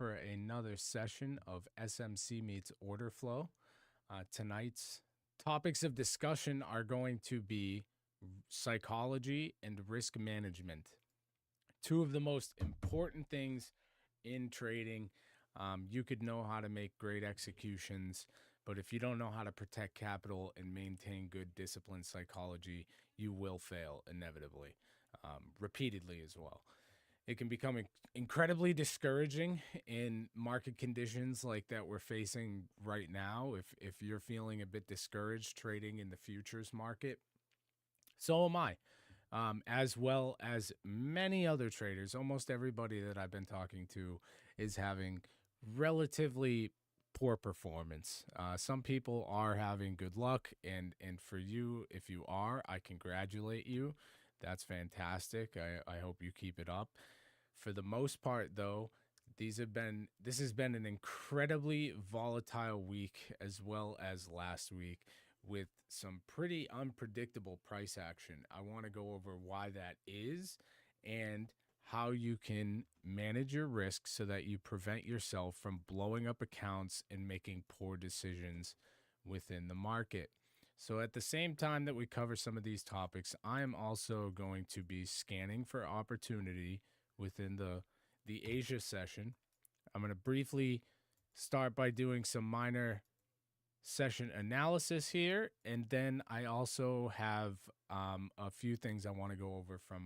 for another session of SMC Meets Order Flow. Tonight's topics of discussion are going to be psychology and risk management. Two of the most important things in trading. You could know how to make great executions, but if you don't know how to protect capital and maintain good disciplined psychology, you will fail inevitably, repeatedly as well. It can become incredibly discouraging in market conditions like that we're facing right now. If you're feeling a bit discouraged trading in the futures market, so am I, as well as many other traders. Almost everybody that I've been talking to is having relatively poor performance. Some people are having good luck, and for you, if you are, I congratulate you. That's fantastic. I hope you keep it up. For the most part, though, this has been an incredibly volatile week, as well as last week, with some pretty unpredictable price action. I want to go over why that is and how you can manage your risk so that you prevent yourself from blowing up accounts and making poor decisions within the market. So at the same time that we cover some of these topics, I am also going to be scanning for opportunity within the Asia session. I'm going to briefly start by doing some minor session analysis here, and then I also have a few things I want to go over from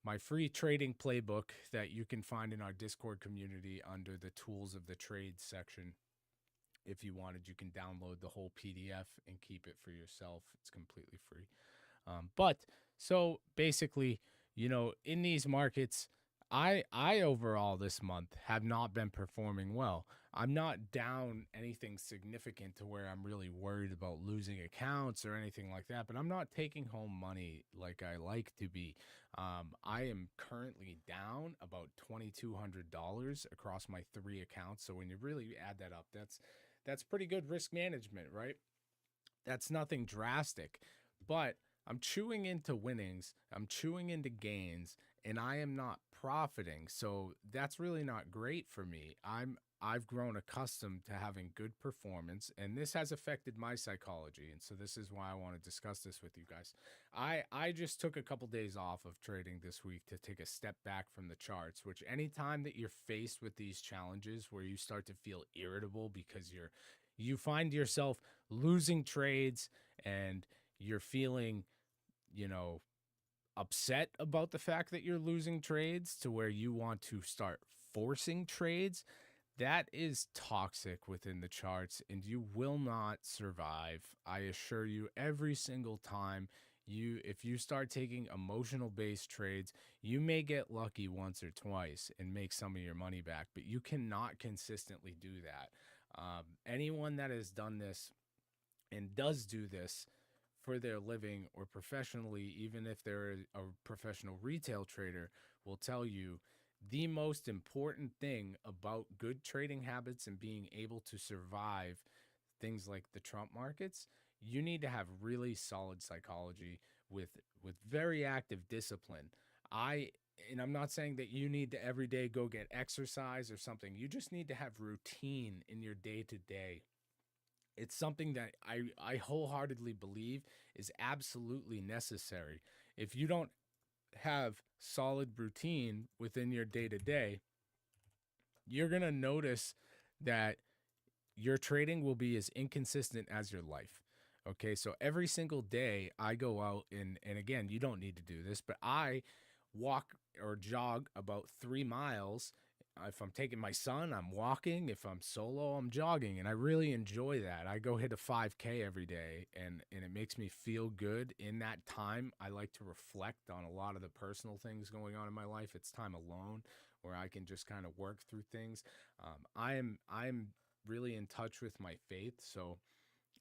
my free trading playbook that you can find in our Discord community under the tools of the trade section. If you wanted, you can download the whole PDF and keep it for yourself. It's completely free. But so basically, in these markets, I overall this month have not been performing well. I'm not down anything significant to where I'm really worried about losing accounts or anything like that, but I'm not taking home money like I like to be. I am currently down about $2,200 across my 3 accounts. So when you really add that up, that's pretty good risk management, right? That's nothing drastic, but I'm chewing into winnings, I'm chewing into gains, and I am not profiting. So that's really not great for me. I've grown accustomed to having good performance, and this has affected my psychology. And so this is why I want to discuss this with you guys. I just took a couple days off of trading this week to take a step back from the charts, which anytime that you're faced with these challenges where you start to feel irritable because you find yourself losing trades and you're feeling, upset about the fact that you're losing trades to where you want to start forcing trades, that is toxic within the charts, and you will not survive. I assure you, every single time if you start taking emotional based trades, you may get lucky once or twice and make some of your money back, but you cannot consistently do that. Anyone that has done this and does do this for their living or professionally, even if they're a professional retail trader, will tell you the most important thing about good trading habits and being able to survive things like the Trump markets, you need to have really solid psychology with very active discipline. And I'm not saying that you need to every day go get exercise or something. You just need to have routine in your day-to-day. It's something that I wholeheartedly believe is absolutely necessary. If you don't have solid routine within your day-to-day, you're going to notice that your trading will be as inconsistent as your life. Okay, so every single day I go out and again, you don't need to do this, but I walk or jog about 3 miles. If I'm taking my son, I'm walking. If I'm solo, I'm jogging, and I really enjoy that. I go hit a 5K every day, and it makes me feel good. In that time, I like to reflect on a lot of the personal things going on in my life. It's time alone where I can just kind of work through things. I'm really in touch with my faith, so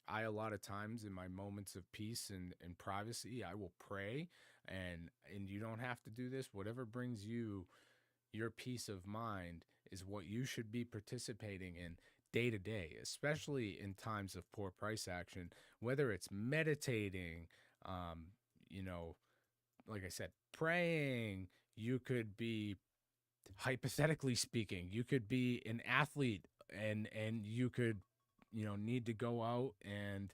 a lot of times in my moments of peace and privacy, I will pray, and you don't have to do this. Whatever brings you your peace of mind is what you should be participating in day to day, especially in times of poor price action, whether it's meditating, like I said, praying. You could be hypothetically speaking, you could be an athlete and you could, need to go out and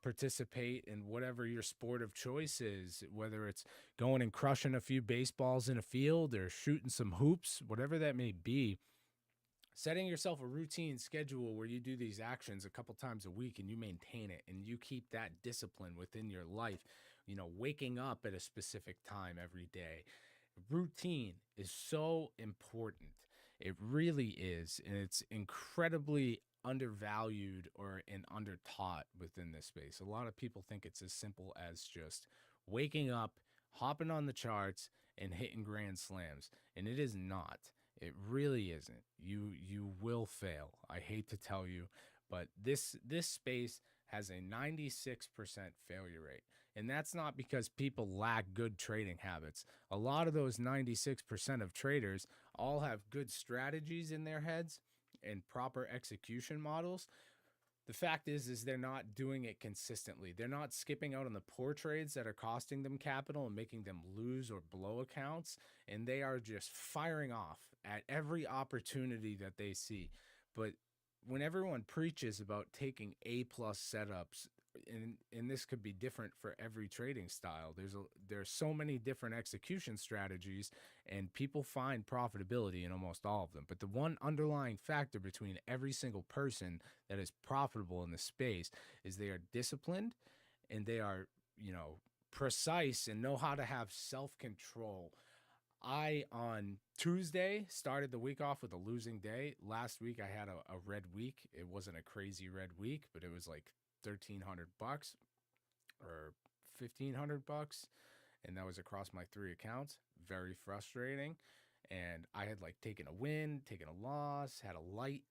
participate in whatever your sport of choice is, whether it's going and crushing a few baseballs in a field or shooting some hoops, whatever that may be. Setting yourself a routine schedule where you do these actions a couple times a week and you maintain it and you keep that discipline within your life, waking up at a specific time every day. Routine is so important. It really is. And it's incredibly undervalued or and undertaught within this space. A lot of people think it's as simple as just waking up, hopping on the charts, and hitting grand slams. And it is not. It really isn't. You will fail. I hate to tell you, but this space has a 96% failure rate. And that's not because people lack good trading habits. A lot of those 96% of traders all have good strategies in their heads and proper execution models. The fact is they're not doing it consistently. They're not skipping out on the poor trades that are costing them capital and making them lose or blow accounts. And they are just firing off at every opportunity that they see. But when everyone preaches about taking A-plus setups, and this could be different for every trading style. There's so many different execution strategies, and people find profitability in almost all of them. But the one underlying factor between every single person that is profitable in the space is they are disciplined and they are, precise and know how to have self-control. I, on Tuesday, started the week off with a losing day. Last week, I had a red week. It wasn't a crazy red week, but it was like $1,300 or $1,500, and that was across my 3 accounts. Very frustrating. And I had taken a win, taken a loss, had a light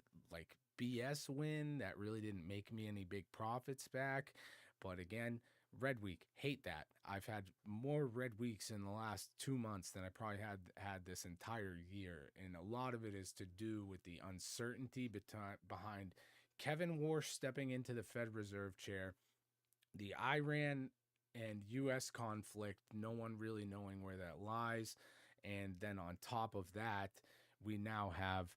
BS win that really didn't make me any big profits back. But again, red week, hate that. I've had more red weeks in the last 2 months than I probably had this entire year. And a lot of it is to do with the uncertainty behind Kevin Warsh stepping into the Fed Reserve chair, the Iran and U.S. conflict, no one really knowing where that lies. And then on top of that, we now have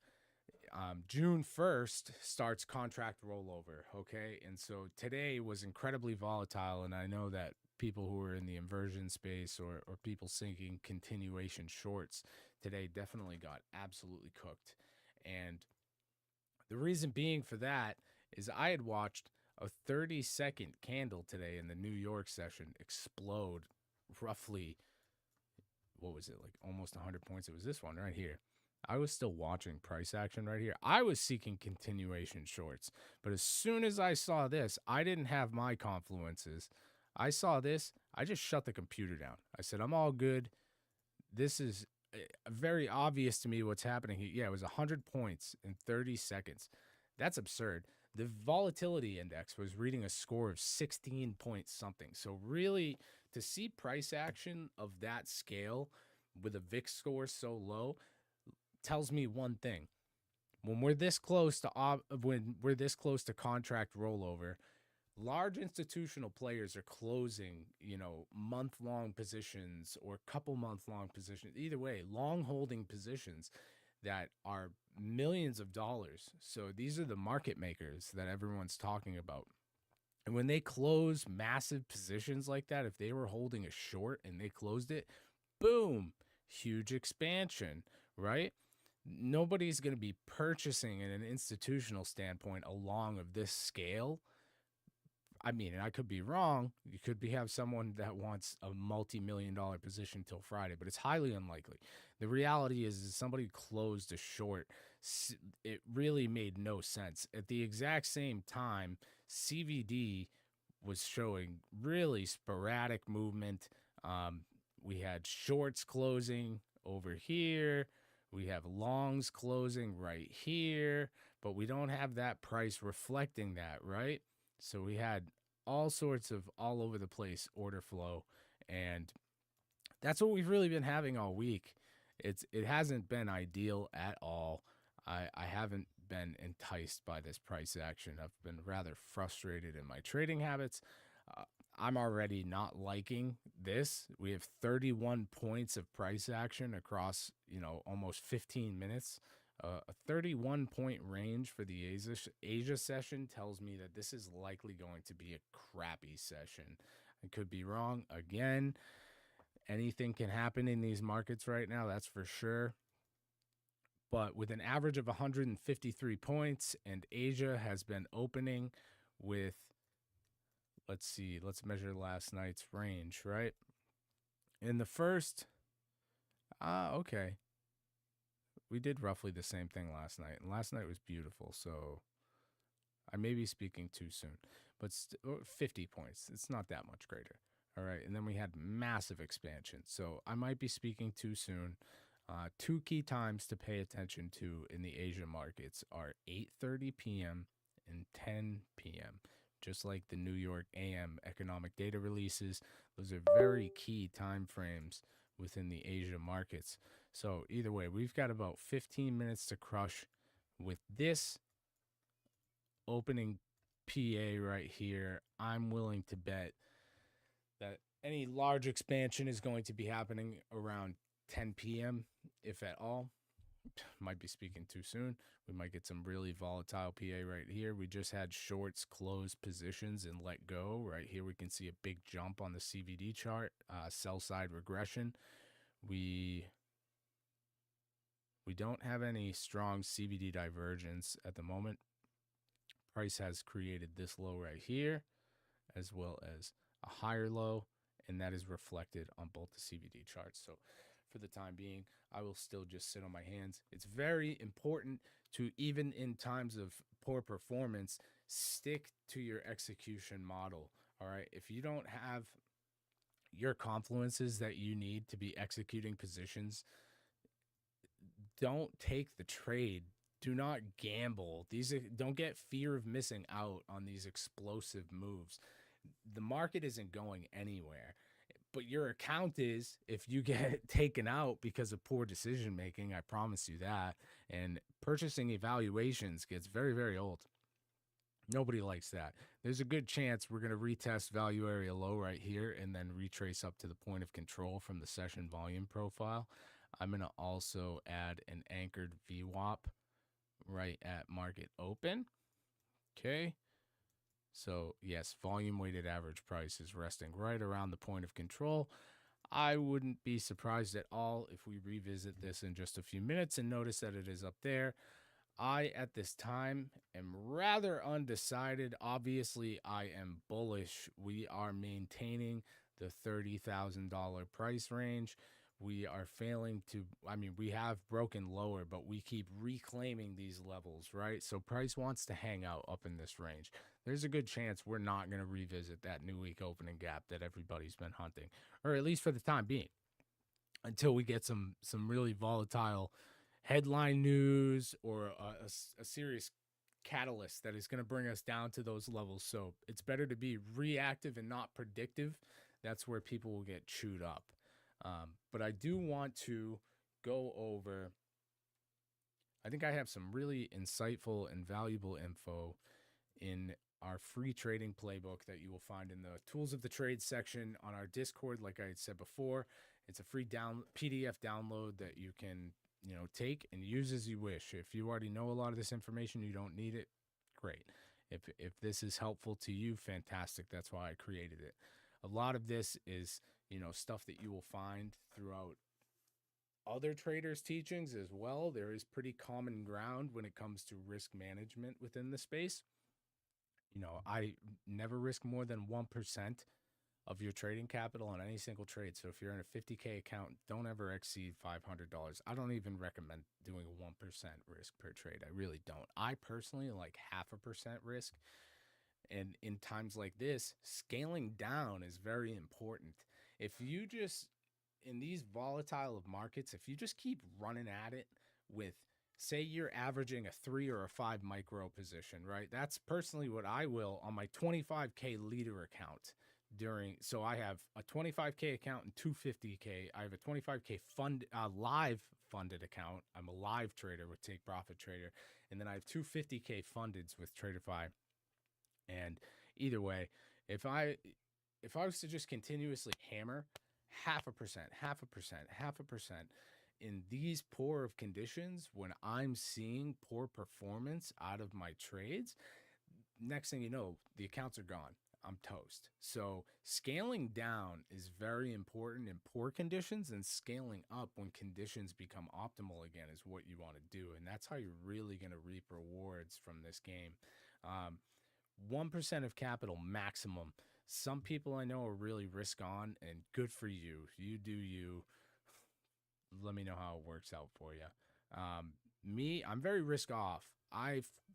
June 1st starts contract rollover, okay? And so today was incredibly volatile, and I know that people who are in the inversion space or people sinking continuation shorts today definitely got absolutely cooked. And the reason being for that is I had watched a 30-second candle today in the New York session explode roughly, what was it, almost 100 points. It was this one right here. I was still watching price action right here. I was seeking continuation shorts. But as soon as I saw this, I didn't have my confluences. I saw this. I just shut the computer down. I said, I'm all good. This is very obvious to me what's happening here. Yeah, it was 100 points in 30 seconds. That's absurd. The volatility index was reading a score of 16 point something. So really, to see price action of that scale with a VIX score so low tells me one thing. When we're this close to contract rollover, large institutional players are closing, month-long positions or couple-month-long positions. Either way, long holding positions that are millions of dollars. So these are the market makers that everyone's talking about. And when they close massive positions like that, if they were holding a short and they closed it, boom, huge expansion, right? Nobody's going to be purchasing in an institutional standpoint along of this scale. I mean, and I could be wrong. You could have someone that wants a multi-million-dollar position till Friday, but it's highly unlikely. The reality is somebody closed a short. It really made no sense. At the exact same time, CVD was showing really sporadic movement. We had shorts closing over here. We have longs closing right here, but we don't have that price reflecting that, right? So we had all sorts of all over the place order flow, and that's what we've really been having all week. It hasn't been ideal at all. I haven't been enticed by this price action. I've been rather frustrated in my trading habits. I'm already not liking this. We have 31 points of price action across, almost 15 minutes. A 31 point range for the Asia session tells me that this is likely going to be a crappy session. I could be wrong. Again, anything can happen in these markets right now, that's for sure. But with an average of 153 points, and Asia has been opening with, let's see, let's measure last night's range, right? In the first, okay. We did roughly the same thing last night, and last night was beautiful, so I may be speaking too soon, but 50 points, it's not that much greater. All right, and then we had massive expansion, so I might be speaking too soon. Two key times to pay attention to in the Asia markets are 8:30 p.m. and 10 p.m. Just like the New York AM economic data releases, those are very key time frames within the Asia markets. So either way, we've got about 15 minutes to crush with this opening PA right here. I'm willing to bet that any large expansion is going to be happening around 10 p.m., if at all. Might be speaking too soon. We might get some really volatile PA right here. We just had shorts close positions and let go. Right here we can see a big jump on the CVD chart, sell side regression. We don't have any strong CVD divergence at the moment. Price has created this low right here, as well as a higher low, and that is reflected on both the CVD charts. So for the time being, I will still just sit on my hands. It's very important to, even in times of poor performance, stick to your execution model. All right. If you don't have your confluences that you need to be executing positions, don't take the trade. Do not gamble. Don't get fear of missing out on these explosive moves. The market isn't going anywhere. But your account is, if you get taken out because of poor decision making. I promise you that. And purchasing evaluations gets very, very old. Nobody likes that. There's a good chance we're going to retest value area low right here and then retrace up to the point of control from the session volume profile. I'm going to also add an anchored VWAP right at market open. Okay. So yes, volume weighted average price is resting right around the point of control. I wouldn't be surprised at all if we revisit this in just a few minutes and notice that it is up there. I, at this time, am rather undecided. Obviously, I am bullish. We are maintaining the $30,000 price range. We are failing to, we have broken lower, but we keep reclaiming these levels, right? So price wants to hang out up in this range. There's a good chance we're not going to revisit that new week opening gap that everybody's been hunting, or at least for the time being, until we get some really volatile headline news or a serious catalyst that is going to bring us down to those levels. So it's better to be reactive and not predictive. That's where people will get chewed up. But I do want to go over, I think I have some really insightful and valuable info in our free trading playbook that you will find in the tools of the trade section on our Discord. Like I had said before, it's a free PDF download that you can, take and use as you wish. If you already know a lot of this information, you don't need it, great. If this is helpful to you, fantastic. That's why I created it. A lot of this is, stuff that you will find throughout other traders' teachings as well. There is pretty common ground when it comes to risk management within the space. I never risk more than 1% of your trading capital on any single trade. So if you're in a 50K account, don't ever exceed $500. I don't even recommend doing 1% risk per trade. I really don't. I personally like 0.5% risk. And in times like this, scaling down is very important. If you just, in these volatile of markets, if you just keep running at it with, say you're averaging a 3 or a 5 micro position, right? That's personally what I will on my 25K leader account so I have a 25K account and 250K. I have a 25K live funded account. I'm a live trader with Take Profit Trader. And then I have 250K fundeds with TraderFi. And either way, If I if I was to just continuously hammer 0.5%, 0.5%, 0.5% in these poor of conditions, when I'm seeing poor performance out of my trades, next thing you know, the accounts are gone. I'm toast. So scaling down is very important in poor conditions, and scaling up when conditions become optimal again is what you want to do. And that's how you're really going to reap rewards from this game. Um, 1% of capital maximum. Some people I know are really risk on, and good for you. You do you. Let me know how it works out for you. Me, I'm very risk off.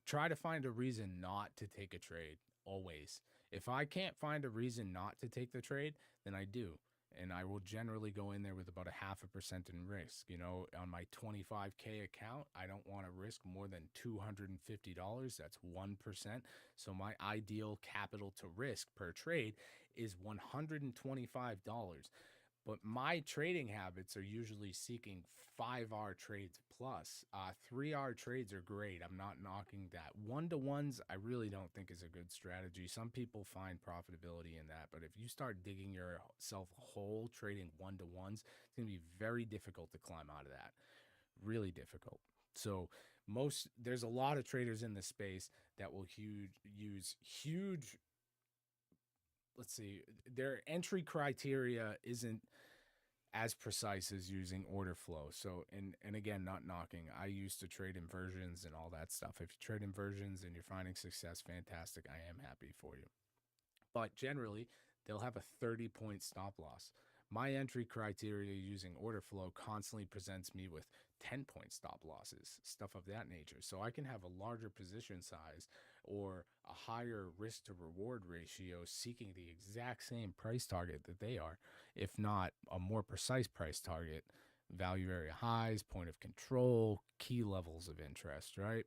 Try to find a reason not to take a trade always. If I can't find a reason not to take the trade, then I do. And I will generally go in there with about a 0.5% in risk. You know, on my 25K account, I don't want to risk more than $250. That's 1%. So my ideal capital to risk per trade is $125. But my trading habits are usually seeking 5R trades plus. 3R trades are great. I'm not knocking that. 1-to-1s, I really don't think is a good strategy. Some people find profitability in that, but if you start digging yourself a hole trading 1-to-1s, it's going to be very difficult to climb out of that. Really difficult. So there's a lot of traders in this space that will use huge, let's see, their entry criteria isn't as precise as using order flow. So, and again, not knocking. I used to trade inversions and all that stuff. If you trade inversions and you're finding success, fantastic. I am happy for you. But generally, they'll have a 30-point stop loss. My entry criteria using order flow constantly presents me with 10-point stop losses, stuff of that nature. So I can have a larger position size or a higher risk to reward ratio seeking the exact same price target that they are, if not a more precise price target, value area highs, point of control, key levels of interest, right?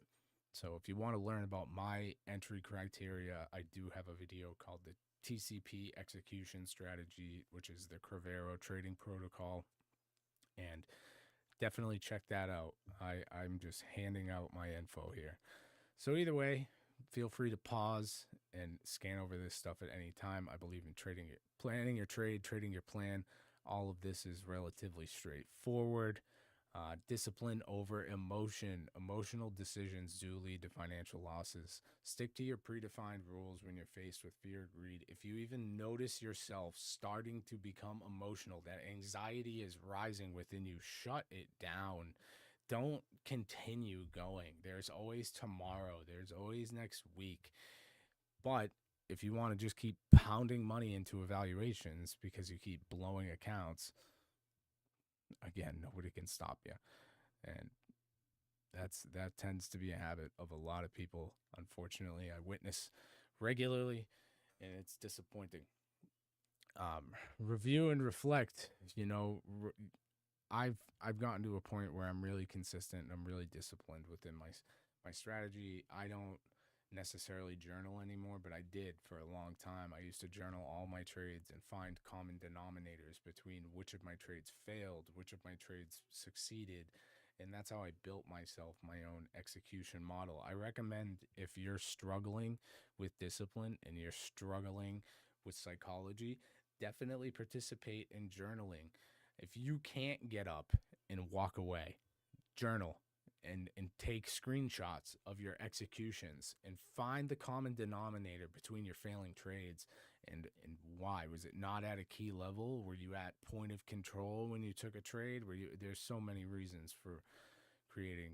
So if you want to learn about my entry criteria, I do have a video called the TCP execution strategy, which is the Craveiro trading protocol. And definitely check that out. I'm just handing out my info here. So either way, feel free to pause and scan over this stuff at any time. I believe in planning your trade, trading your plan. All of this is relatively straightforward. Discipline over emotion. Emotional decisions do lead to financial losses. Stick to your predefined rules when you're faced with fear or greed. If you even notice yourself starting to become emotional, that anxiety is rising within you, shut it down. Don't continue going. There's always tomorrow. There's always next week. But if you want to just keep pounding money into evaluations because you keep blowing accounts, again, nobody can stop you. And that tends to be a habit of a lot of people. Unfortunately, I witness regularly, and it's disappointing. Review and reflect. You know, I've gotten to a point where I'm really consistent and I'm really disciplined within my strategy. I don't necessarily journal anymore, but I did for a long time. I used to journal all my trades and find common denominators between which of my trades failed, which of my trades succeeded. And that's how I built myself my own execution model. I recommend if you're struggling with discipline and you're struggling with psychology, definitely participate in journaling. If you can't get up and walk away, journal and take screenshots of your executions and find the common denominator between your failing trades and why. Was it not at a key level? Were you at point of control when you took a trade? There's so many reasons for creating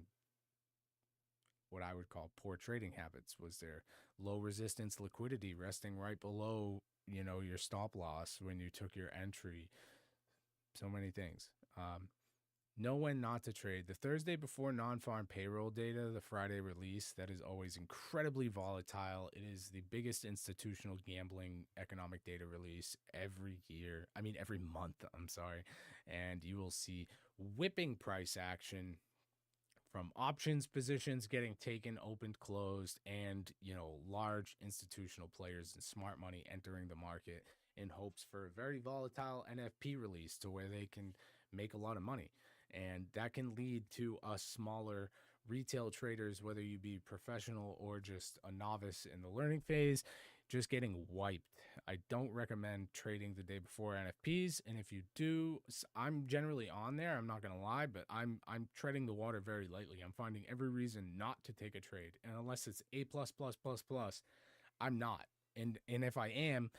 what I would call poor trading habits. Was there low resistance liquidity resting right below, your stop loss when you took your entry? So many things. Know when not to trade. The Thursday before non-farm payroll data, the Friday release, that is always incredibly volatile. It is the biggest institutional gambling economic data release every month, I'm sorry. And you will see whipping price action from options positions getting taken, opened, closed, and, large institutional players and smart money entering the market in hopes for a very volatile NFP release to where they can make a lot of money. And that can lead to us smaller retail traders, whether you be professional or just a novice in the learning phase, just getting wiped. I don't recommend trading the day before NFPs, and if you do, I'm generally on there. I'm not gonna lie, but I'm treading the water very lightly. I'm finding every reason not to take a trade, and unless it's A plus plus plus plus, I'm not. And if I am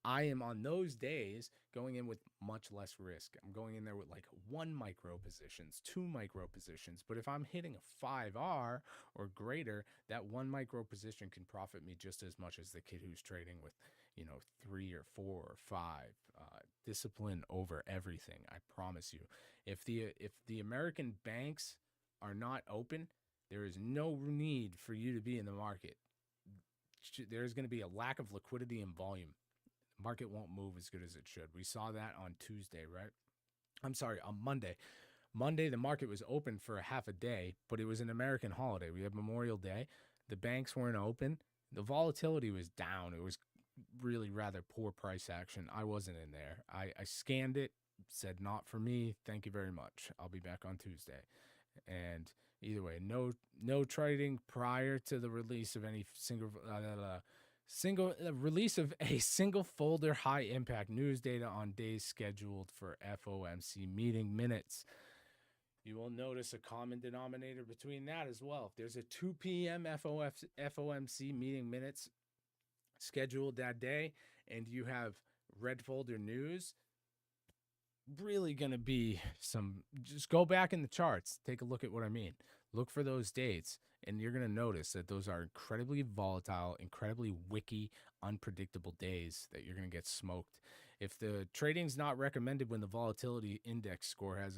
on those days going in with much less risk. I'm going in there with like 1 micro positions, 2 micro positions. But if I'm hitting a 5R or greater, that 1 micro position can profit me just as much as the kid who's trading with, 3 or 4 or 5. Discipline over everything. I promise you. If the American banks are not open, there is no need for you to be in the market. There's going to be a lack of liquidity and volume. Market won't move as good as it should. We saw that on Tuesday, right? I'm sorry, on Monday. Monday, the market was open for a half a day, but it was an American holiday. We had Memorial Day. The banks weren't open. The volatility was down. It was really rather poor price action. I wasn't in there. I scanned it, said not for me. Thank you very much. I'll be back on Tuesday. And either way, no trading prior to the release of any release of a single folder high impact news data on days scheduled for FOMC meeting minutes. You will notice a common denominator between that as well. If there's a 2 p.m. FOMC meeting minutes scheduled that day and you have red folder news, really going to be just go back in the charts, take a look at what I mean. Look for those dates, and you're going to notice that those are incredibly volatile, incredibly wicky, unpredictable days that you're going to get smoked. If the trading's not recommended when the volatility index has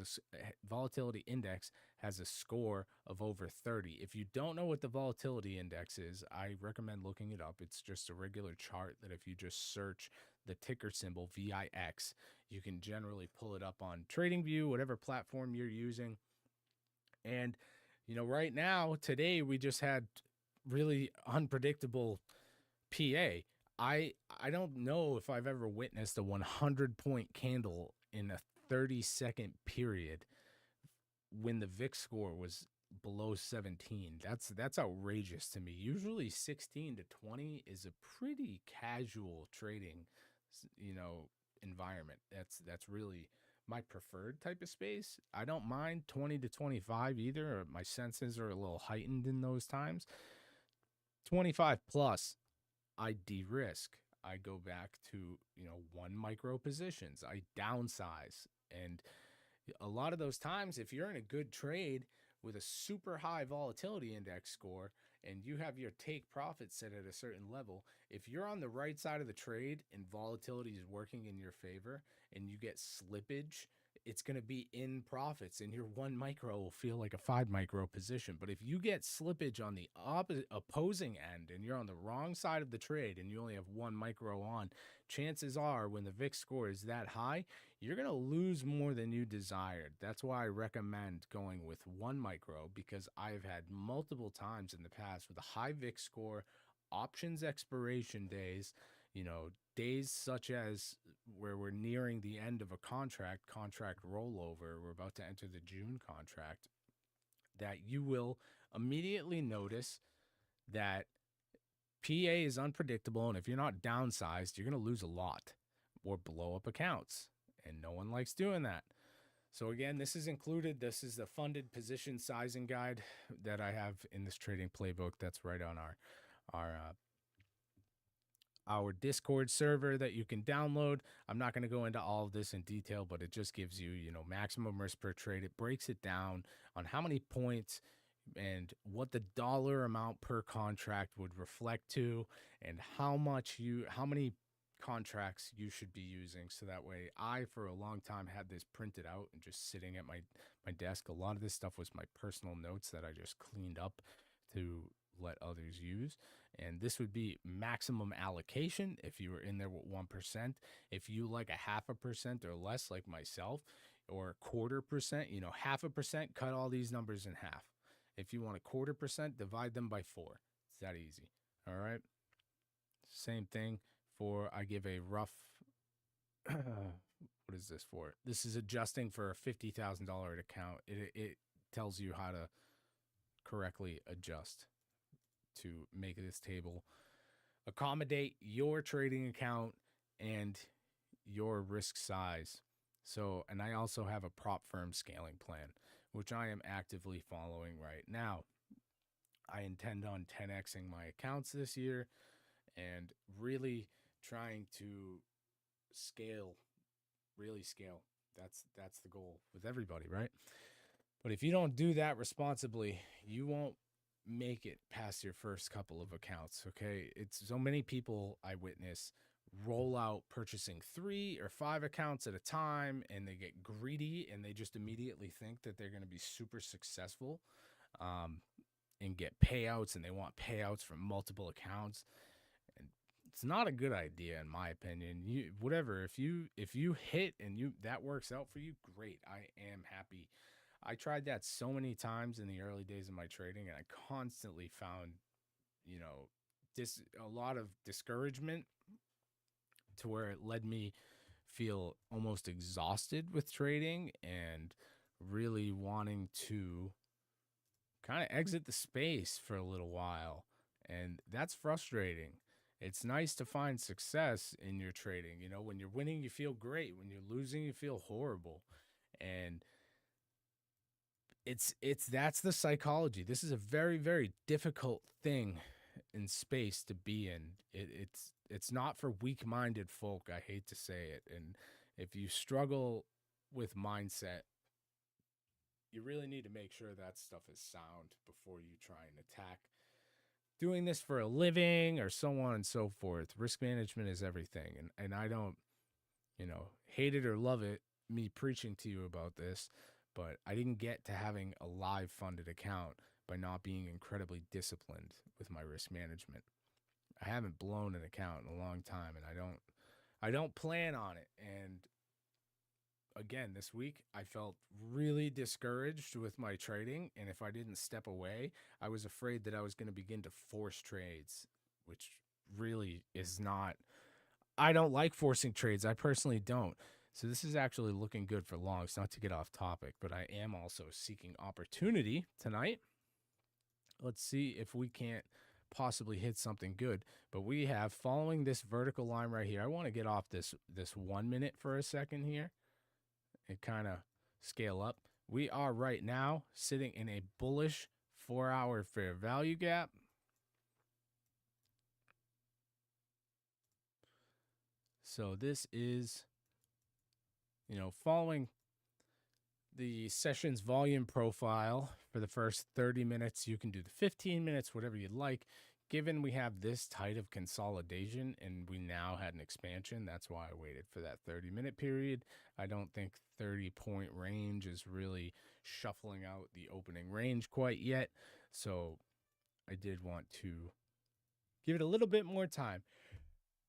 a score of over 30. If you don't know what the volatility index is, I recommend looking it up. It's just a regular chart that if you just search the ticker symbol VIX, you can generally pull it up on TradingView, whatever platform you're using. And right now, today, we just had really unpredictable PA. I don't know if I've ever witnessed a 100-point candle in a 30-second period when the VIX score was below 17. That's outrageous to me. Usually 16 to 20 is a pretty casual trading, environment. That's really my preferred type of space. I don't mind 20 to 25 either. My senses are a little heightened in those times. 25 plus, I de-risk. I go back to, 1 micro positions. I downsize. And a lot of those times, if you're in a good trade with a super high volatility index score and you have your take profit set at a certain level, if you're on the right side of the trade and volatility is working in your favor and you get slippage, it's going to be in profits and your 1 micro will feel like a 5 micro position. But if you get slippage on the opposing end and you're on the wrong side of the trade and you only have 1 micro on, chances are when the VIX score is that high, you're going to lose more than you desired. That's why I recommend going with 1 micro, because I've had multiple times in the past with a high VIX score, options expiration days, days such as where we're nearing the end of a contract rollover, we're about to enter the June contract, that you will immediately notice that PA is unpredictable. And if you're not downsized, you're going to lose a lot or blow up accounts. And no one likes doing that. So again, this is included. This is the funded position sizing guide that I have in this trading playbook. That's right on our Discord server that you can download. I'm not going to go into all of this in detail, but it just gives you, maximum risk per trade. It breaks it down on how many points and what the dollar amount per contract would reflect to, and how many contracts you should be using. So that way, I, for a long time, had this printed out and just sitting at my desk. A lot of this stuff was my personal notes that I just cleaned up to let others use. And this would be maximum allocation if you were in there with 1%. If you like a 0.5% or less, like myself, or 1/4%, 0.5%, cut all these numbers in half. If you want 1/4%, divide them by 4. It's that easy. All right. Same thing for, I give a rough, what is this for? This is adjusting for a $50,000 account. It tells you how to correctly adjust to make this table accommodate your trading account and your risk size. So, and I also have a prop firm scaling plan, which I am actively following right now. I intend on 10xing my accounts this year and really trying to scale, really scale. That's the goal with everybody, right? But if you don't do that responsibly, you won't make it past your first couple of accounts, okay? It's so many people I witness roll out purchasing 3 or 5 accounts at a time, and they get greedy and they just immediately think that they're going to be super successful, um, and get payouts, and they want payouts from multiple accounts. And it's not a good idea, in my opinion. You whatever, if you hit and you that works out for you, great. I am happy. I tried that so many times in the early days of my trading, and I constantly found, you know, a lot of discouragement, to where it led me feel almost exhausted with trading and really wanting to kind of exit the space for a little while. And that's frustrating. It's nice to find success in your trading. You know, when you're winning, you feel great. When you're losing, you feel horrible. And that's the psychology. This is a very, very difficult thing in space to be in. It's not for weak-minded folk. I hate to say it. And if you struggle with mindset, you really need to make sure that stuff is sound before you try and attack doing this for a living or so on and so forth. Risk management is everything. And I don't, hate it or love it, me preaching to you about this, but I didn't get to having a live funded account by not being incredibly disciplined with my risk management. I haven't blown an account in a long time, and I don't plan on it. And again, this week I felt really discouraged with my trading, and if I didn't step away, I was afraid that I was going to begin to force trades, which really is not. I don't like forcing trades. I personally don't. So this is actually looking good for longs, not to get off topic, but I am also seeking opportunity tonight. Let's see if we can't possibly hit something good. But we have, following this vertical line right here, I want to get off this 1 minute for a second here and kind of scale up. We are right now sitting in a bullish 4-hour fair value gap. So this is, following the session's volume profile for the first 30 minutes. You can do the 15 minutes, whatever you'd like. Given we have this tight of consolidation and we now had an expansion, that's why I waited for that 30-minute period. I don't think 30-point range is really shuffling out the opening range quite yet. So I did want to give it a little bit more time.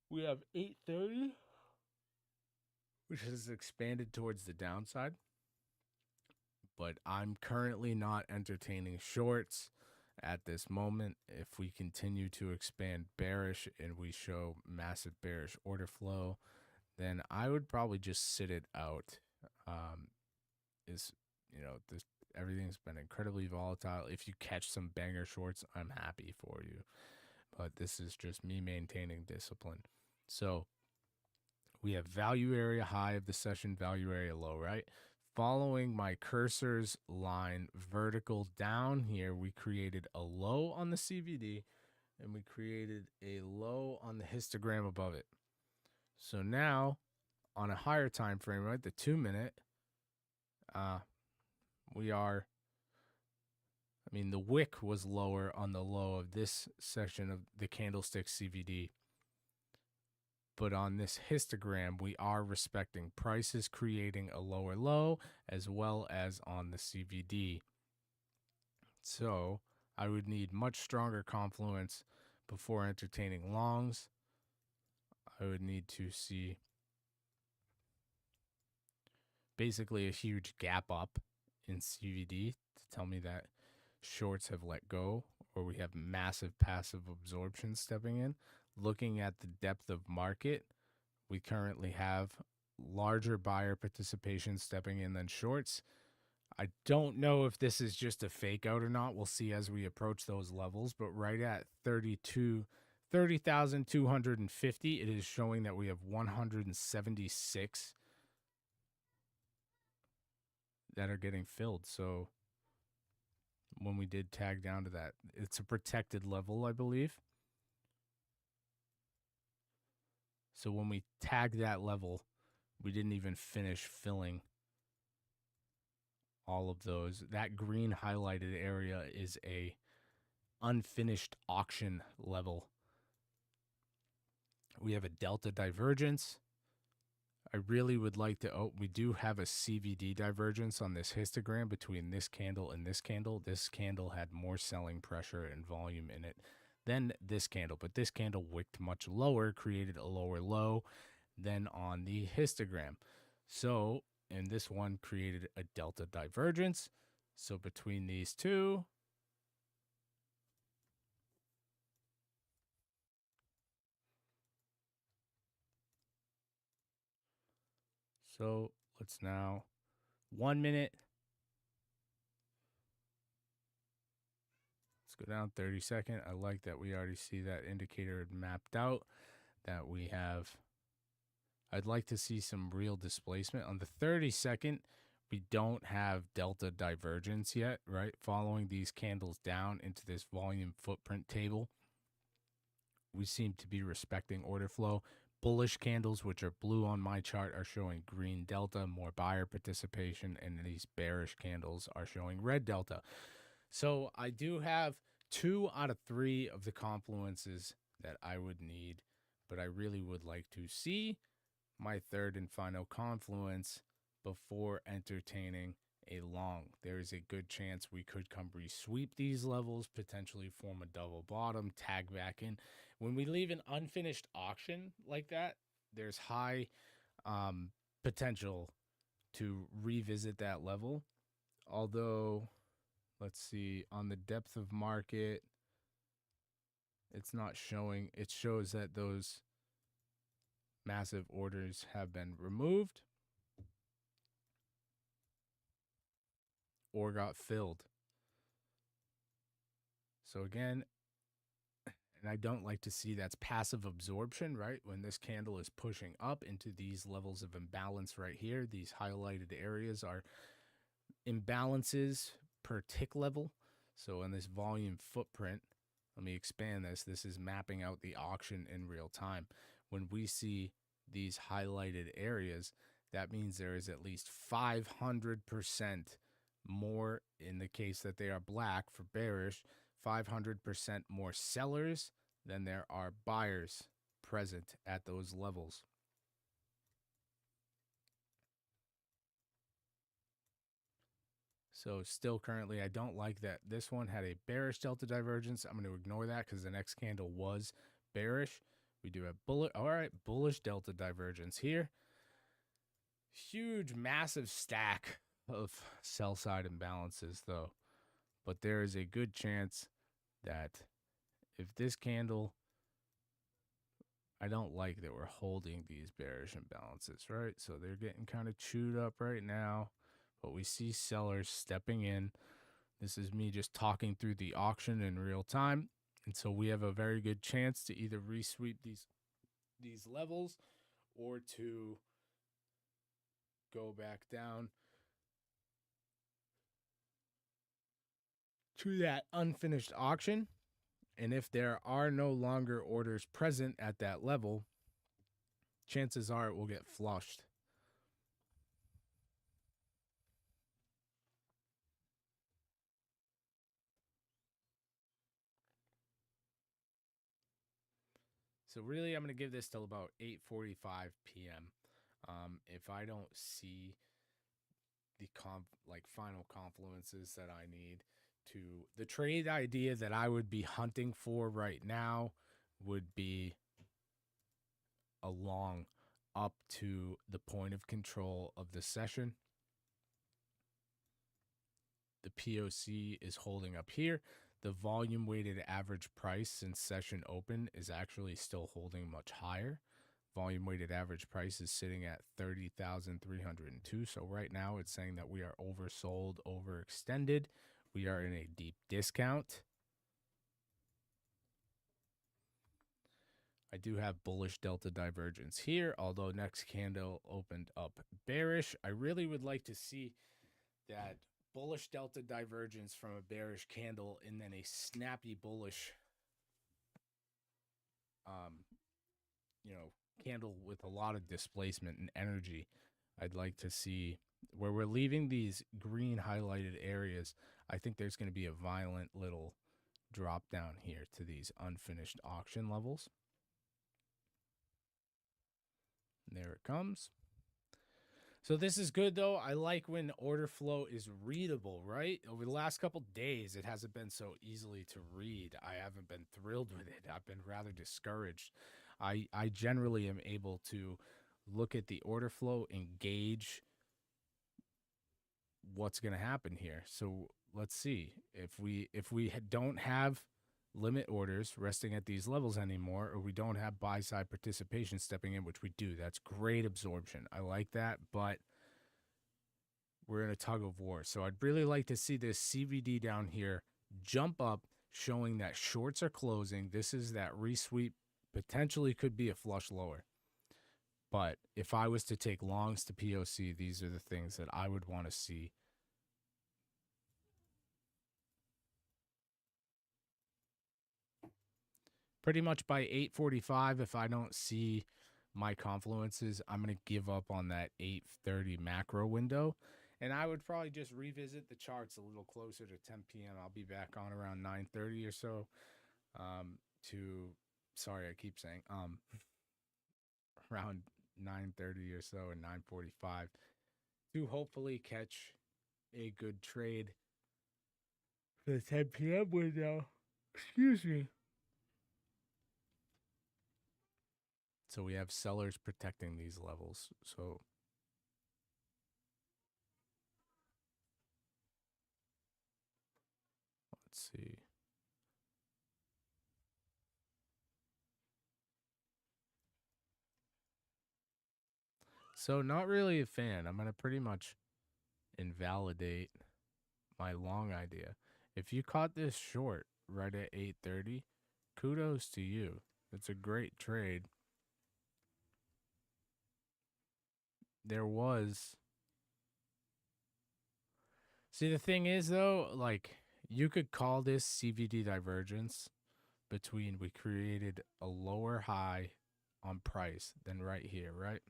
We have 8:30, which has expanded towards the downside. But I'm currently not entertaining shorts at this moment. If we continue to expand bearish and we show massive bearish order flow, then I would probably just sit it out. Everything's been incredibly volatile. If you catch some banger shorts, I'm happy for you. But this is just me maintaining discipline. So we have value area high of the session, value area low, right? Following my cursor's line vertical down here, we created a low on the CVD and we created a low on the histogram above it. So now on a higher time frame, right, the 2 minute, the wick was lower on the low of this section of the candlestick CVD. But on this histogram, we are respecting prices, creating a lower low, as well as on the CVD. So I would need much stronger confluence before entertaining longs. I would need to see basically a huge gap up in CVD to tell me that shorts have let go, or we have massive passive absorption stepping in. Looking at the depth of market, we currently have larger buyer participation stepping in than shorts. I don't know if this is just a fake out or not. We'll see as we approach those levels, but right at 32 30,250. It is showing that we have 176 that are getting filled. So when we did tag down to that, it's a protected level, I believe. So when we tag that level, we didn't even finish filling all of those. That green highlighted area is a unfinished auction level. We have a delta divergence. I really would like to, we do have a CVD divergence on this histogram between this candle and this candle. This candle had more selling pressure and volume in it than this candle, but this candle wicked much lower, created a lower low than on the histogram. So, and this one created a delta divergence. So between these two, so let's now 1 minute. Let's go down 30-second. I like that we already see that indicator mapped out, that we have. I'd like to see some real displacement. On the 30-second, we don't have delta divergence yet, right? Following these candles down into this volume footprint table, we seem to be respecting order flow. Bullish candles, which are blue on my chart, are showing green delta, more buyer participation, and these bearish candles are showing red delta. So I do have 2 out of 3 of the confluences that I would need, but I really would like to see my third and final confluence before entertaining a long. There is a good chance we could come resweep these levels, potentially form a double bottom, tag back in. When we leave an unfinished auction like that, there's high potential to revisit that level. Although, let's see, on the depth of market, it's not showing. It shows that those massive orders have been removed or got filled. So again, and I don't like to see that's passive absorption, right? When this candle is pushing up into these levels of imbalance right here, these highlighted areas are imbalances per tick level. So in this volume footprint, let me expand this. This is mapping out the auction in real time. When we see these highlighted areas, that means there is at least 500% more, in the case that they are black for bearish, 500% more sellers than there are buyers present at those levels. So still currently, I don't like that this one had a bearish delta divergence. I'm going to ignore that because the next candle was bearish. We do have bullish delta divergence here. Huge, massive stack of sell side imbalances though. But there is a good chance that if this candle, I don't like that we're holding these bearish imbalances, right? So they're getting kind of chewed up right now. But we see sellers stepping in. This is me just talking through the auction in real time. And so we have a very good chance to either resweep these levels or to go back down to that unfinished auction. And if there are no longer orders present at that level, chances are it will get flushed. So really, I'm going to give this till about 8:45 p.m. If I don't see the final confluences that I need to, the trade idea that I would be hunting for right now would be a long up to the point of control of the session. The POC is holding up here. The volume weighted average price since session open is actually still holding much higher. Volume weighted average price is sitting at 30,302. So right now it's saying that we are oversold, overextended. We are in a deep discount. I do have bullish delta divergence here, although next candle opened up bearish. I really would like to see that bullish delta divergence from a bearish candle and then a snappy bullish you know, candle with a lot of displacement and energy. I'd like to see where we're leaving these green highlighted areas. I think there's going to be a violent little drop down here to these unfinished auction levels. And there it comes. So this is good, though. I like when order flow is readable, right? Over the last couple days, it hasn't been so easily to read. I haven't been thrilled with it. I've been rather discouraged. I generally am able to look at the order flow and gauge what's going to happen here. So let's see. If we don't have limit orders resting at these levels anymore, or we don't have buy side participation stepping in, which we do, that's great absorption. I like that, but we're in a tug of war. So I'd really like to see this CVD down here jump up, showing that shorts are closing. This is that resweep, potentially could be a flush lower. But if I was to take longs to POC, these are the things that I would want to see. Pretty much by 8:45, if I don't see my confluences, I'm going to give up on that 8:30 macro window. And I would probably just revisit the charts a little closer to 10 p.m. I'll be back on around 9:30 or so sorry, I keep saying around 9:30 or so and 9:45 to hopefully catch a good trade for the 10 p.m. window. Excuse me. So we have sellers protecting these levels. So let's see. So not really a fan. I'm going to pretty much invalidate my long idea. If you caught this short right at 8:30, kudos to you. It's a great trade. See, the thing is, though, like, you could call this CVD divergence between we created a lower high on price than right here, right?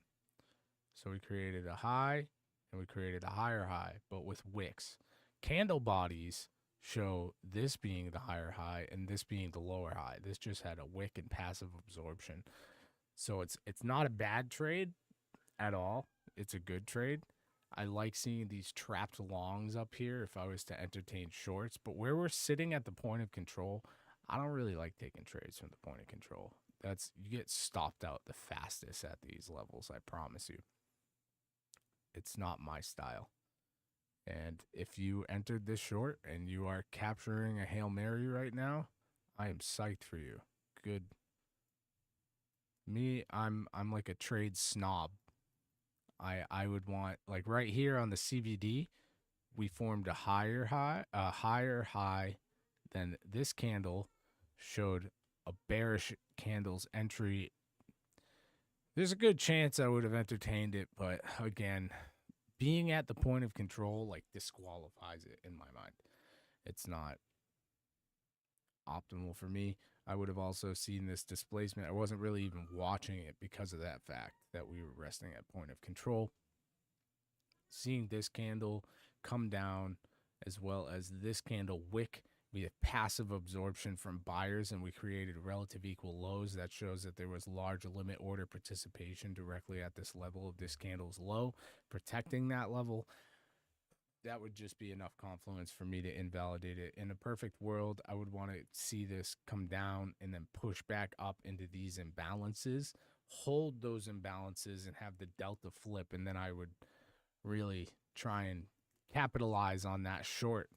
So we created a high and we created a higher high, but with wicks. Candle bodies show this being the higher high and this being the lower high. This just had a wick and passive absorption. So it's not a bad trade at all. It's a good trade. I like seeing these trapped longs up here if I was to entertain shorts. But where we're sitting at the point of control, I don't really like taking trades from the point of control. You get stopped out the fastest at these levels, I promise you. It's not my style. And if you entered this short and you are capturing a Hail Mary right now, I am psyched for you. Good. Me, I'm like a trade snob. I would want, like, right here on the CVD, we formed a higher high than this candle showed a bearish candle's entry. There's a good chance I would have entertained it, but again, being at the point of control like disqualifies it in my mind. It's not optimal for me. I would have also seen this displacement. I wasn't really even watching it because of that fact that we were resting at point of control. Seeing this candle come down as well as this candle wick, we have passive absorption from buyers and we created relative equal lows. That shows that there was large limit order participation directly at this level of this candle's low, protecting that level. That would just be enough confluence for me to invalidate it. In a perfect world, I would want to see this come down and then push back up into these imbalances, hold those imbalances and have the delta flip, and then I would really try and capitalize on that short.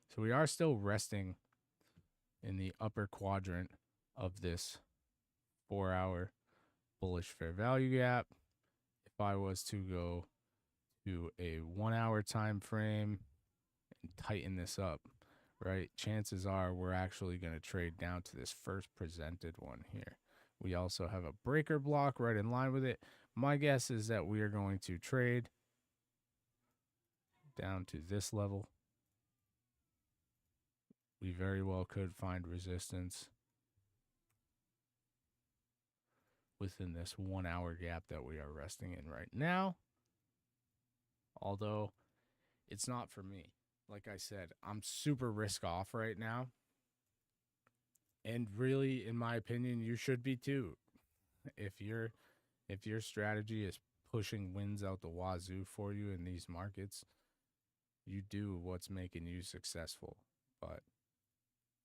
So we are still resting in the upper quadrant of this 4-hour bullish fair value gap. If I was to go to a 1 hour time frame and tighten this up, right? Chances are we're actually going to trade down to this first presented one here. We also have a breaker block right in line with it. My guess is that we are going to trade down to this level. We very well could find resistance within this 1 hour gap that we are resting in right now. Although it's not for me. Like I said, I'm super risk off right now. And really, in my opinion, you should be too. If your strategy is pushing wins out the wazoo for you in these markets, you do what's making you successful. But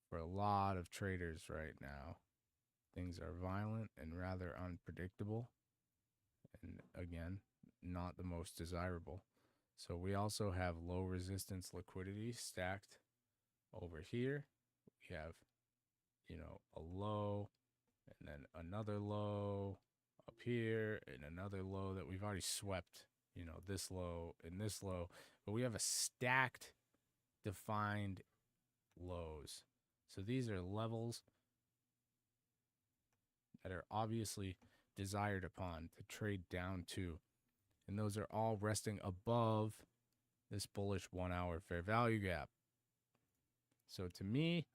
for a lot of traders right now, things are violent and rather unpredictable. And again, not the most desirable. So we also have low resistance liquidity stacked over here. We have, a low and then another low up here and another low that we've already swept, this low and this low. But we have a stacked defined lows. So these are levels that are obviously desired upon to trade down to. And those are all resting above this bullish 1 hour fair value gap. So to me,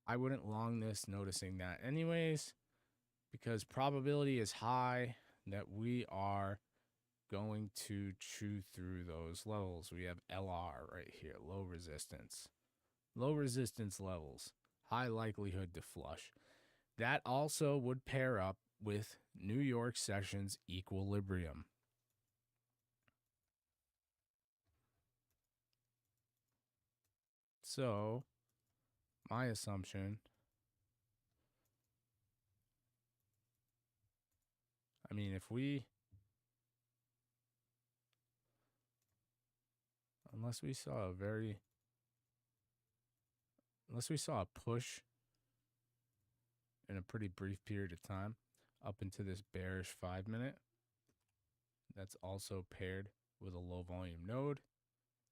I wouldn't long this noticing that anyways, because probability is high that we are going to chew through those levels. We have LR right here, low resistance levels, high likelihood to flush. That also would pair up with New York sessions equilibrium. So my assumption, unless we saw a push in a pretty brief period of time up into this bearish 5 minute, that's also paired with a low volume node.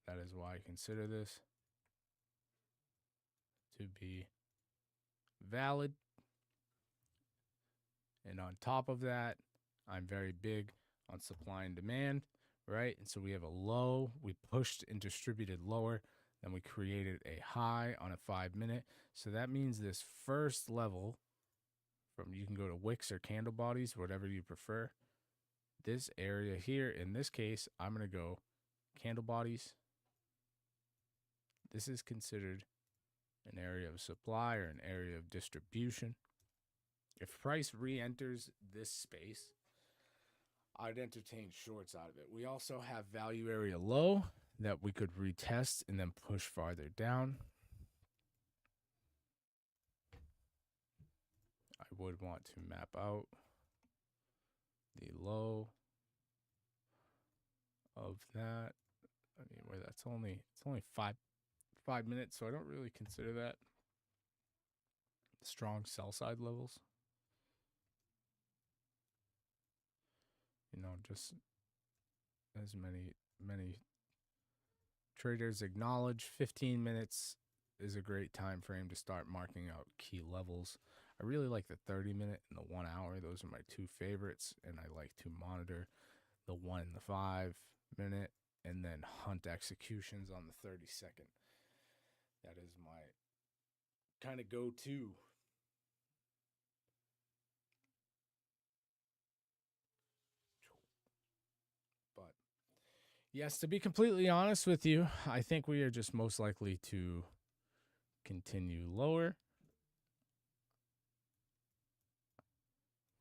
That is why I consider this to be valid. And on top of that, I'm very big on supply and demand, right? And so we have a low, we pushed and distributed lower, then we created a high on a 5 minute. So that means this first level you can go to wicks or candle bodies, whatever you prefer. This area here, in this case, I'm going to go candle bodies. This is considered an area of supply or an area of distribution. If price re-enters this space, I'd entertain shorts out of it. We also have value area low that we could retest and then push farther down. I would want to map out the low of that. Where that's only 5 minutes, so I don't really consider that strong sell side levels. Just as many traders acknowledge, 15 minutes is a great time frame to start marking out key levels. I really like the 30 minute and the 1 hour. Those are my two favorites, and I like to monitor the 1 and the 5 minute and then hunt executions on the 30-second. That is my kind of go-to. But yes, to be completely honest with you, I think we are just most likely to continue lower.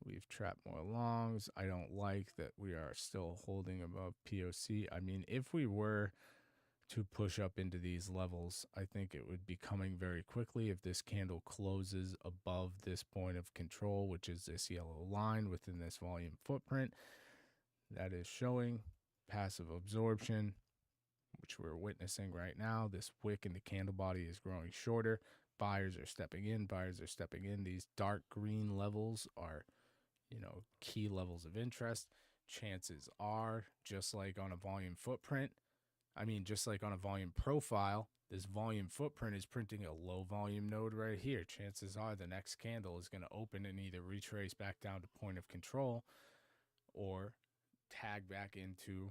We've trapped more longs. I don't like that we are still holding above POC. If we were to push up into these levels, I think it would be coming very quickly if this candle closes above this point of control, which is this yellow line within this volume footprint. That is showing passive absorption, which we're witnessing right now. This wick in the candle body is growing shorter. Buyers are stepping in. These dark green levels are, key levels of interest. chances are, just like on a volume footprint, just like on a volume profile, this volume footprint is printing a low volume node right here. Chances are the next candle is going to open and either retrace back down to point of control or tag back into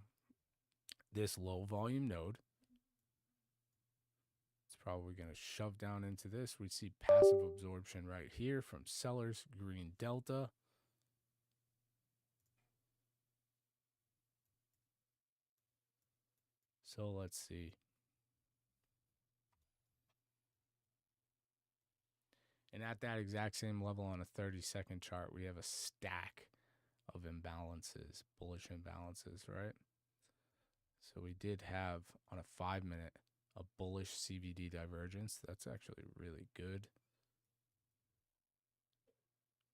this low volume node. It's probably going to shove down into this. We see passive absorption right here from sellers, green delta. So let's see. And at that exact same level on a 30-second chart, we have a stack of imbalances, bullish imbalances, right? So we did have on a 5-minute a bullish CVD divergence. That's actually really good.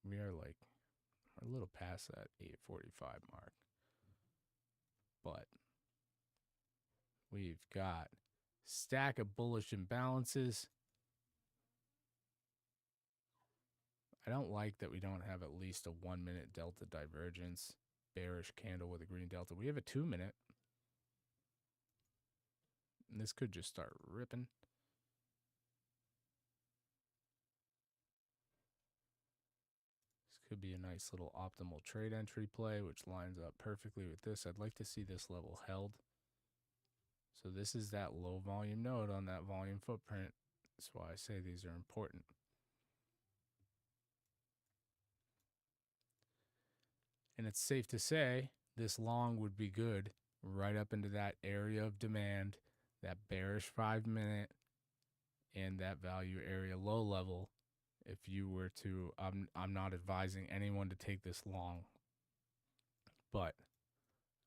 We are like a little past that 845 mark. But we've got stack of bullish imbalances. I don't like that we don't have at least a 1-minute delta divergence, bearish candle with a green delta. We have a 2-minute. And this could just start ripping. This could be a nice little optimal trade entry play, which lines up perfectly with this. I'd like to see this level held. So this is that low volume node on that volume footprint. That's why I say these are important. And it's safe to say this long would be good right up into that area of demand, that bearish 5-minute, and that value area low level. If you were to, I'm not advising anyone to take this long, but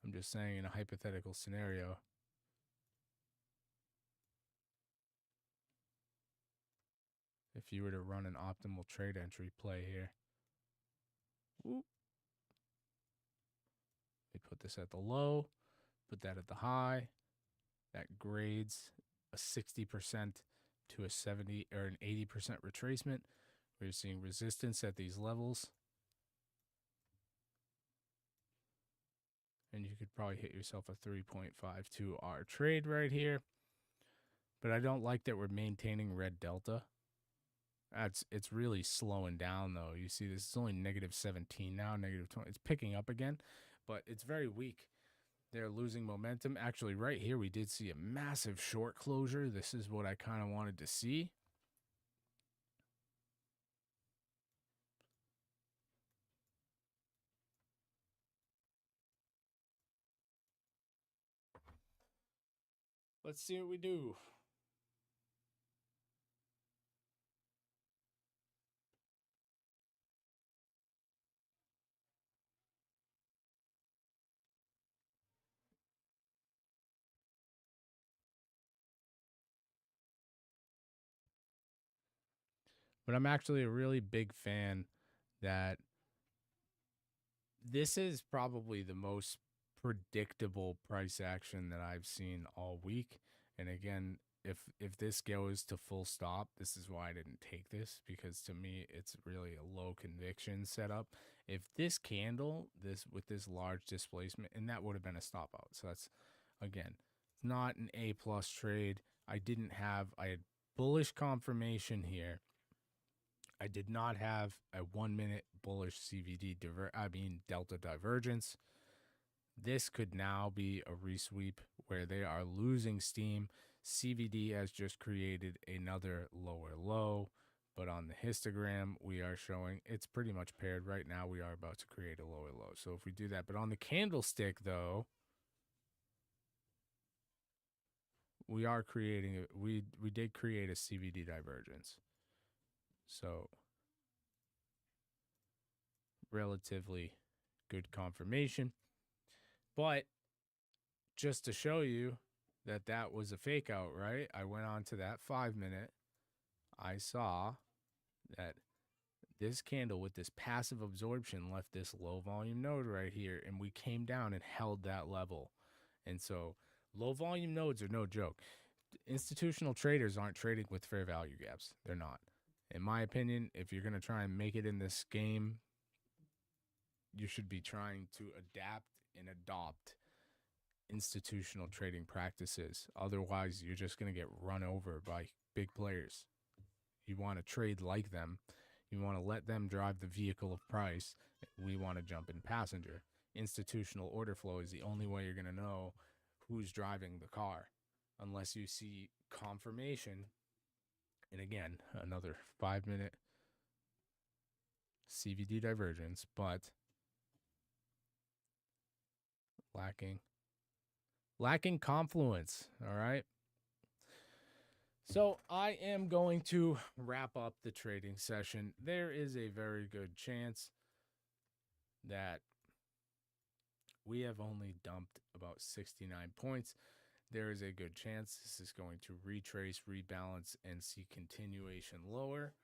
I'm just saying in a hypothetical scenario, if you were to run an optimal trade entry play here, whoop, they put this at the low, put that at the high, that grades a 60% to a 70 or an 80% retracement. We're seeing resistance at these levels. And you could probably hit yourself a 3.52R trade right here. But I don't like that we're maintaining red delta. It's really slowing down though. You see this is only negative 17 now, negative 20. It's picking up again, but it's very weak. They're losing momentum. Actually, right here, we did see a massive short closure. This is what I kind of wanted to see. Let's see what we do. But I'm actually a really big fan that this is probably the most predictable price action that I've seen all week. And again, if this goes to full stop, this is why I didn't take this, because to me it's really a low conviction setup. If this candle, this with this large displacement, and that would have been a stop out. So that's, again, not an A plus trade. I had bullish confirmation here. I did not have a 1-minute bullish CVD delta divergence. This could now be a resweep where they are losing steam. CVD has just created another lower low, but on the histogram, we are showing it's pretty much paired right now. We are about to create a lower low. So if we do that, but on the candlestick though, we are creating, we did create a CVD divergence. So relatively good confirmation. But just to show you that that was a fake out, right? I went on to that 5-minute. I saw that this candle with this passive absorption left this low volume node right here, and we came down and held that level. And so low volume nodes are no joke. Institutional traders aren't trading with fair value gaps. They're not. In my opinion, if you're going to try and make it in this game, you should be trying to adapt and adopt institutional trading practices. Otherwise, you're just going to get run over by big players. You want to trade like them. You want to let them drive the vehicle of price. We want to jump in passenger. Institutional order flow is the only way you're going to know who's driving the car, unless you see confirmation. And again, another 5-minute CVD divergence, but lacking confluence. All right. So I am going to wrap up the trading session. There is a very good chance that we have only dumped about 69 points. There is a good chance this is going to retrace, rebalance, and see continuation lower,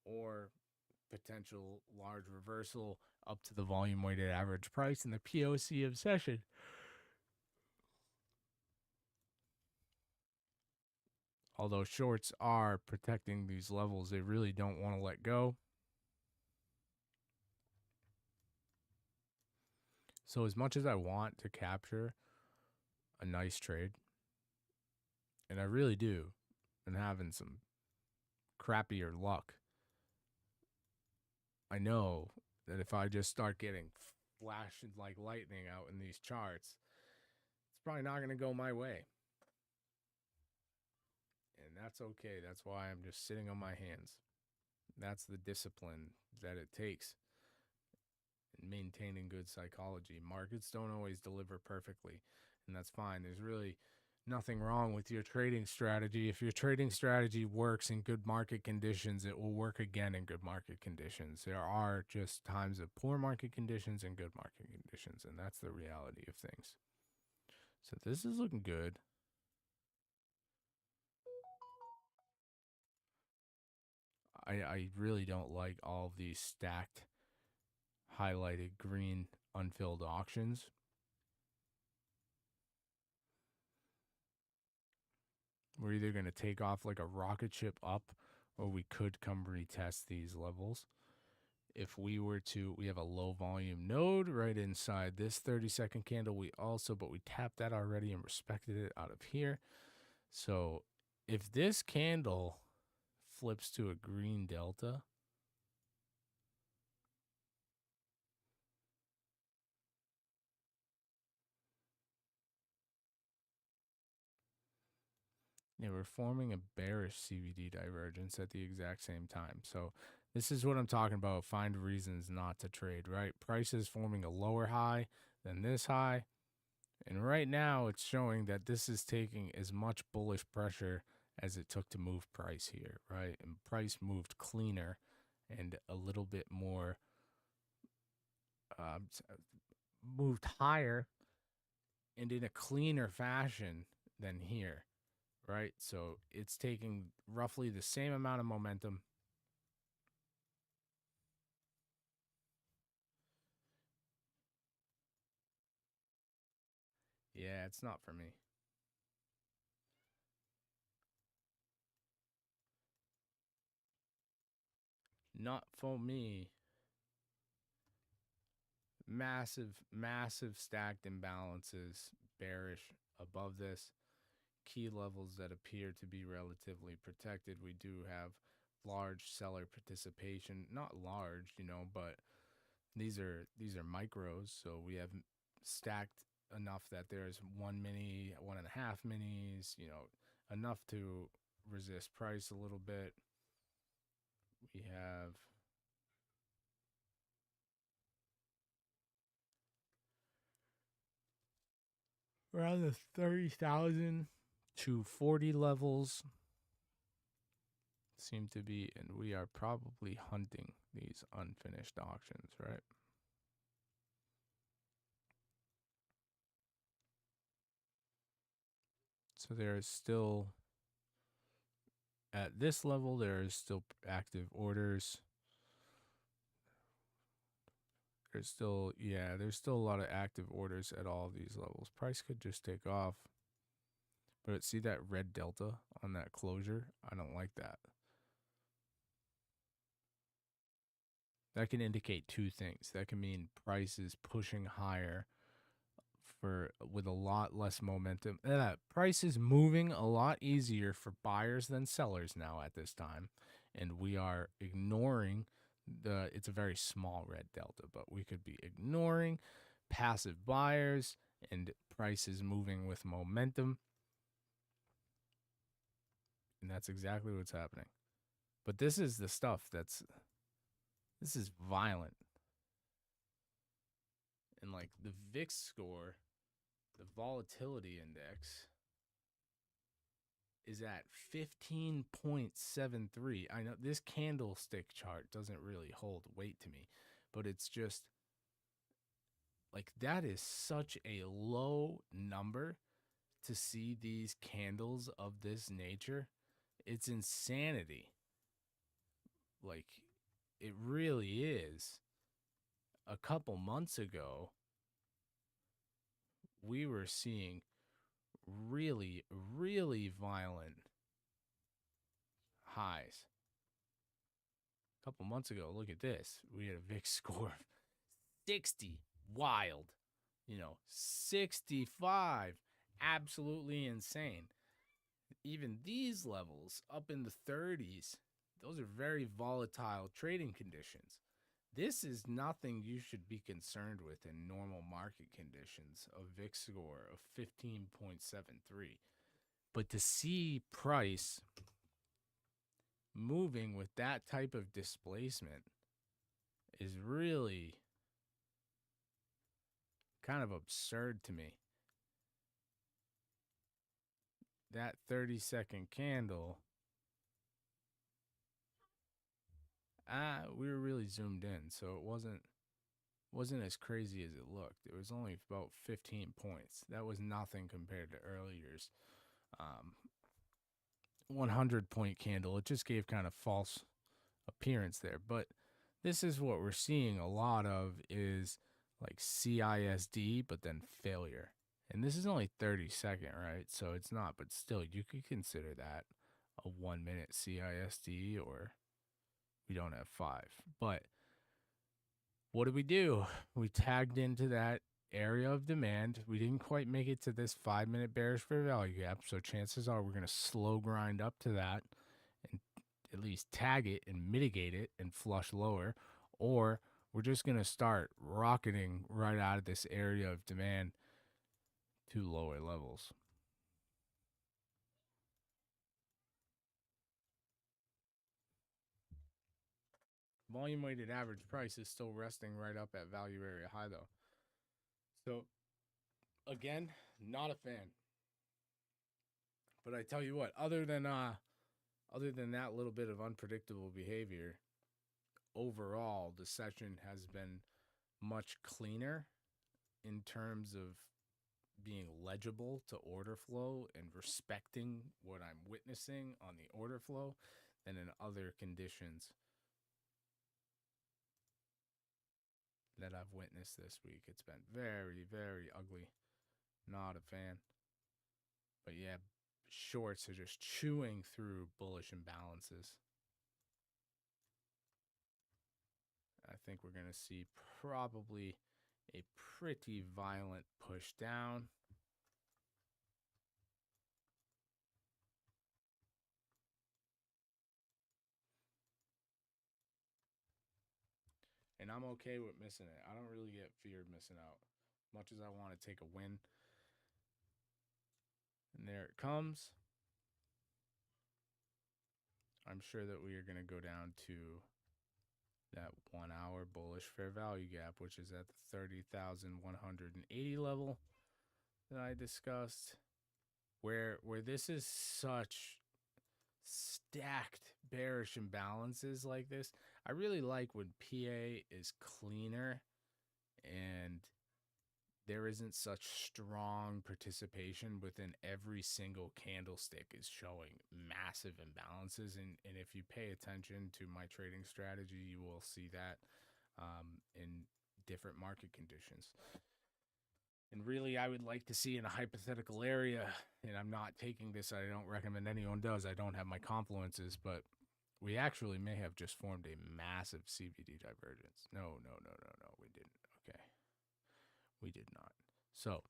or potential large reversal up to the volume weighted average price in the POC of session. Although shorts are protecting these levels, they really don't want to let go. So as much as I want to capture a nice trade, and I really do, and having some crappier luck, I know that if I just start getting flashed like lightning out in these charts, it's probably not going to go my way. And that's okay. That's why I'm just sitting on my hands. That's the discipline that it takes in maintaining good psychology. Markets don't always deliver perfectly, and that's fine. There's really nothing wrong with your trading strategy. If your trading strategy works in good market conditions, it will work again in good market conditions. There are just times of poor market conditions and good market conditions, and that's the reality of things. So this is looking good. I really don't like all of these stacked, highlighted green unfilled auctions. We're either going to take off like a rocket ship up, or we could come retest these levels. If we were to, we have a low volume node right inside this 30-second candle. But we tapped that already and respected it out of here. So if this candle flips to a green delta, yeah, we're forming a bearish CVD divergence at the exact same time. So this is what I'm talking about. Find reasons not to trade, right? Price is forming a lower high than this high. And right now it's showing that this is taking as much bullish pressure as it took to move price here, right? And price moved cleaner and a little bit more, moved higher and in a cleaner fashion than here, right? So it's taking roughly the same amount of momentum. Yeah, it's not for me. Not for me. Massive stacked imbalances, bearish above this. Key levels that appear to be relatively protected. We do have large seller participation, not large, but these are micros. So we have stacked enough that there's 1 mini, 1.5 minis, enough to resist price a little bit. We have around the 30,000 to 40 levels seem to be, and we are probably hunting these unfinished auctions, right? So there is still, at this level, there is still active orders. There's still a lot of active orders at all of these levels. Price could just take off. But see that red delta on that closure? I don't like that. That can indicate two things. That can mean price is pushing higher with a lot less momentum. Price is moving a lot easier for buyers than sellers now at this time, and we are ignoring it's a very small red delta, but we could be ignoring passive buyers and prices moving with momentum, and that's exactly what's happening. But this is the stuff this is violent. And like the VIX score, the volatility index, is at 15.73. I know this candlestick chart doesn't really hold weight to me, but it's just like that is such a low number to see these candles of this nature. It's insanity. Like, it really is. A couple months ago, we were seeing really, really violent highs. A couple months ago, look at this. We had a VIX score of 60. Wild. 65. Absolutely insane. Even these levels up in the 30s, those are very volatile trading conditions. This is nothing you should be concerned with in normal market conditions, a VIX score of 15.73. But to see price moving with that type of displacement is really kind of absurd to me. That 30-second candle, we were really zoomed in, so it wasn't as crazy as it looked. It was only about 15 points. That was nothing compared to earlier's 100-point candle. It just gave kind of false appearance there. But this is what we're seeing a lot of, is like CISD, but then failure. And this is only 30-second, right? So it's not, but still, you could consider that a 1-minute CISD, or we don't have 5. But what did we do? We tagged into that area of demand. We didn't quite make it to this 5-minute bearish fair value gap, so chances are we're going to slow grind up to that and at least tag it and mitigate it and flush lower, or we're just going to start rocketing right out of this area of demand to lower levels. Volume weighted average price is still resting right up at value area high though. So again, not a fan. But I tell you what, other than that little bit of unpredictable behavior, overall the session has been much cleaner in terms of being legible to order flow and respecting what I'm witnessing on the order flow than in other conditions that I've witnessed this week. It's been very, very ugly. Not a fan. But yeah, shorts are just chewing through bullish imbalances. I think we're going to see probably a pretty violent push down. And I'm okay with missing it. I don't really get feared missing out, much as I want to take a win. And there it comes. I'm sure that we are going to go down to that 1 hour bullish fair value gap, which is at the 30,180 level that I discussed, where this is such stacked bearish imbalances like this. I really like when PA is cleaner and there isn't such strong participation within every single candlestick is showing massive imbalances. And if you pay attention to my trading strategy, you will see that in different market conditions. And really, I would like to see in a hypothetical area, and I'm not taking this, I don't recommend anyone does, I don't have my confluences, but we actually may have just formed a massive CVD divergence. No, we didn't. Okay. We did not. So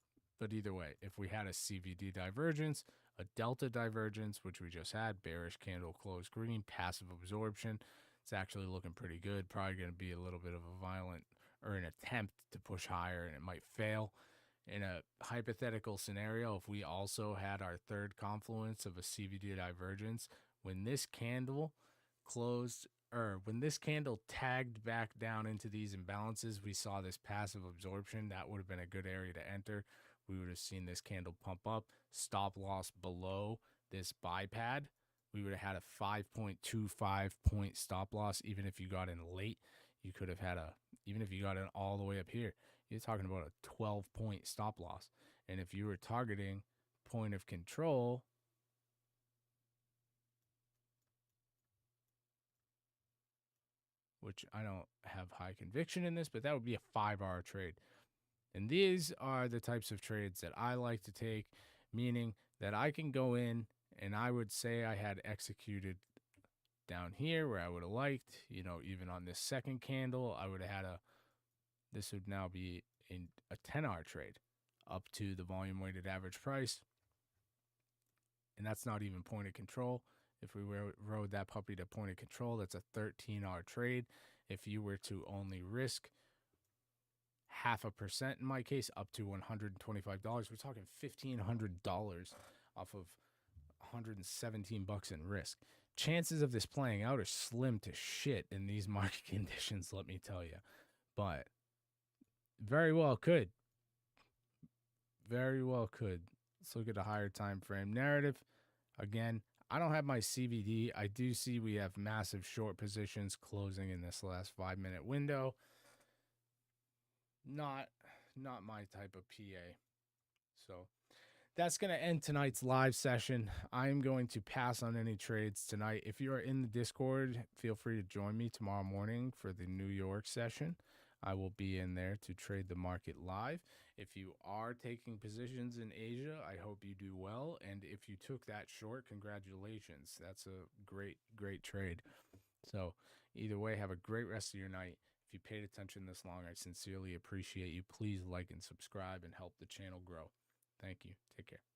But either way, if we had a CVD divergence, a delta divergence, which we just had, bearish candle close green, passive absorption, it's actually looking pretty good. Probably going to be a little bit of a violent or an attempt to push higher, and it might fail. In a hypothetical scenario, if we also had our third confluence of a CVD divergence, when this candle closed, or when this candle tagged back down into these imbalances, we saw this passive absorption. That would have been a good area to enter. We would have seen this candle pump up, stop loss below this buy pad. We would have had a 5.25 point stop loss. Even if you got in late, you could have had even if you got in all the way up here, you're talking about a 12-point stop loss. And if you were targeting point of control, which I don't have high conviction in this, but that would be a 5-hour trade. And these are the types of trades that I like to take, meaning that I can go in and I would say I had executed down here where I would have liked, even on this second candle, I would have had this would now be a 10-hour trade up to the volume weighted average price. And that's not even point of control. If we rode that puppy to point of control, that's a 13-hour trade. If you were to only risk 0.5% in my case, up to $125, we're talking $1,500 off of $117 in risk. Chances of this playing out are slim to shit in these market conditions, let me tell you. But very well could. Very well could. Let's look at a higher time frame narrative. Again, I don't have my CVD. I do see we have massive short positions closing in this last 5-minute window. Not my type of PA. So that's going to end tonight's live session. I'm going to pass on any trades tonight. If you are in the Discord, feel free to join me tomorrow morning for the New York session. I will be in there to trade the market live. If you are taking positions in Asia, I hope you do well. And if you took that short, congratulations. That's a great, great trade. So either way, have a great rest of your night. If you paid attention this long, I sincerely appreciate you. Please like and subscribe and help the channel grow. Thank you. Take care.